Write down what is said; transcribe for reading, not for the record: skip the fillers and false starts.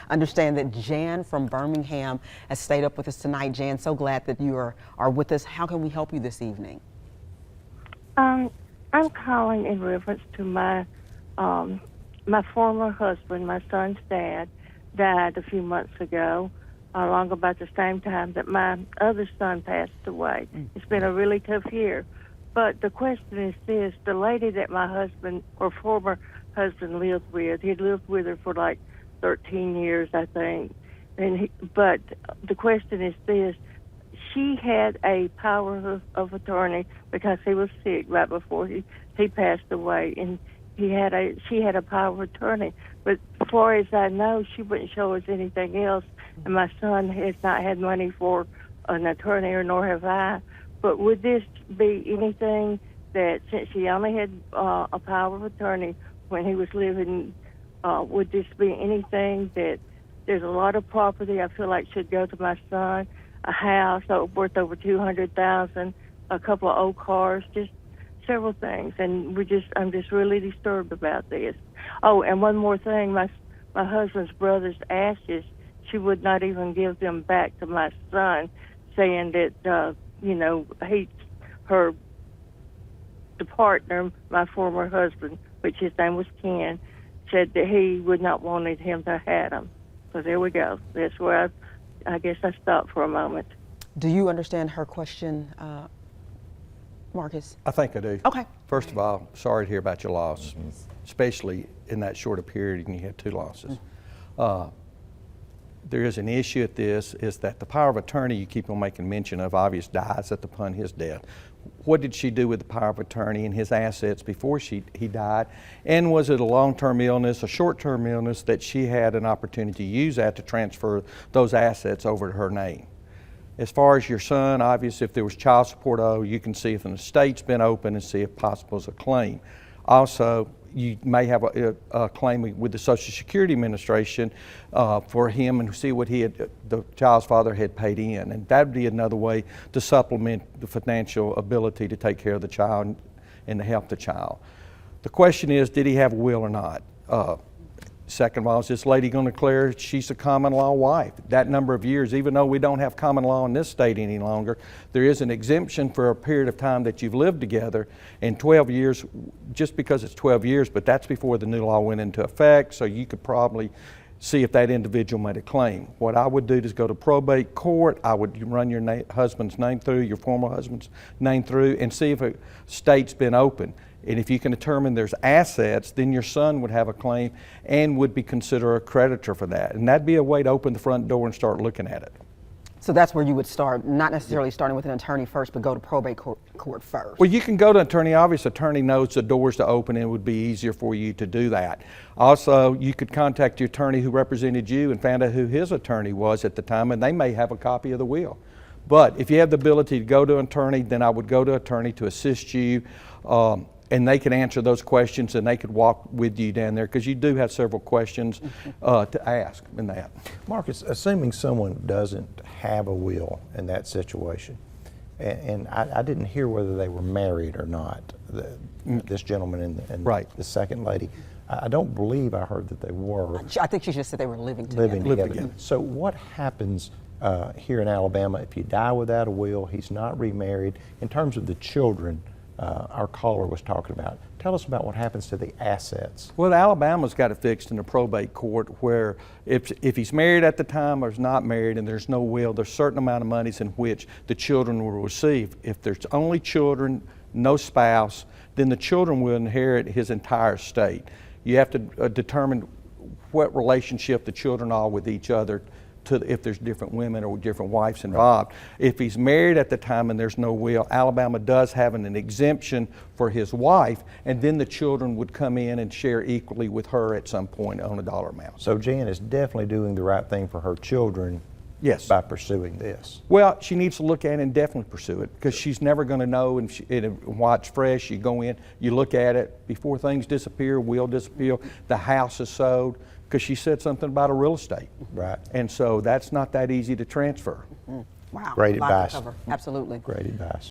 understand that Jan from Birmingham has stayed up with us tonight. Jan, so glad that you are with us. How can we help you this evening? I'm calling in reference to my former husband. My son's dad died a few months ago, along about the same time that my other son passed away. It's been a really tough year. But the question is this: the lady that my husband or former husband lived with, he'd lived with her for like 13 years, I think. But the question is this: she had a power of attorney because he was sick right before he passed away, and she had a power of attorney. But as far as I know, she wouldn't show us anything else, and my son has not had money for an attorney, or nor have I. But would this be anything that, since she only had a power of attorney when he was living, would this be anything that there's a lot of property I feel like should go to my son, a house worth over $200,000, a couple of old cars, just several things, and I'm just really disturbed about this. Oh, and one more thing: my husband's brother's ashes, she would not even give them back to my son, saying that the partner, my former husband, which his name was Ken, said that he would not wanted him to have them. So there we go. That's where I guess I stopped for a moment. Do you understand her question, Marcus? I think I do. Okay. First of all, sorry to hear about your loss, especially in that short a period and you had two losses. There is an issue at this, is that the power of attorney you keep on making mention of obviously dies upon his death. What did she do with the power of attorney and his assets before he died? And was it a long-term illness, a short-term illness, that she had an opportunity to use that to transfer those assets over to her name? As far as your son, obviously if there was child support owed, you can see if an estate's been open and see if possible is a claim. Also, you may have a claim with the Social Security Administration for him and see what the child's father had paid in. And that would be another way to supplement the financial ability to take care of the child and to help the child. The question is, did he have a will or not? Second of all, is this lady going to declare she's a common law wife? That number of years, even though we don't have common law in this state any longer, there is an exemption for a period of time that you've lived together. And 12 years, just because it's 12 years, but that's before the new law went into effect, so you could probably see if that individual made a claim. What I would do is go to probate court. I would run your husband's name through, your former husband's name through, and see if a state's been open. And if you can determine there's assets, then your son would have a claim and would be considered a creditor for that. And that'd be a way to open the front door and start looking at it. So that's where you would start, not necessarily starting with an attorney first, but go to probate court first. Well, you can go to an attorney. Obviously, attorney knows the doors to open, and it would be easier for you to do that. Also, you could contact your attorney who represented you and find out who his attorney was at the time, and they may have a copy of the will. But if you have the ability to go to an attorney, then I would go to an attorney to assist you. And they can answer those questions, and they could walk with you down there, because you do have several questions to ask in that. Marcus, assuming someone doesn't have a will in that situation, and I didn't hear whether they were married or not, this gentleman and right. the second lady. I don't believe I heard that they were. I think she just said they were living together. So what happens here in Alabama if you die without a will, he's not remarried, in terms of the children our caller was talking about? Tell us about what happens to the assets. Well, Alabama's got it fixed in the probate court, where if he's married at the time or is not married and there's no will, there's a certain amount of monies in which the children will receive. If there's only children, no spouse, then the children will inherit his entire estate. You have to determine what relationship the children are with each other, if there's different women or different wives involved. Right. If he's married at the time and there's no will, Alabama does have an exemption for his wife, and then the children would come in and share equally with her at some point on a dollar amount. So Jan is definitely doing the right thing for her children. Yes. By pursuing this. Well, she needs to look at it and definitely pursue it, because she's never going to know, and while it's fresh, you go in, you look at it, before things disappear, will disappear, the house is sold, because she said something about a real estate. Right. And so that's not that easy to transfer. Wow. Great advice. Absolutely. Great advice.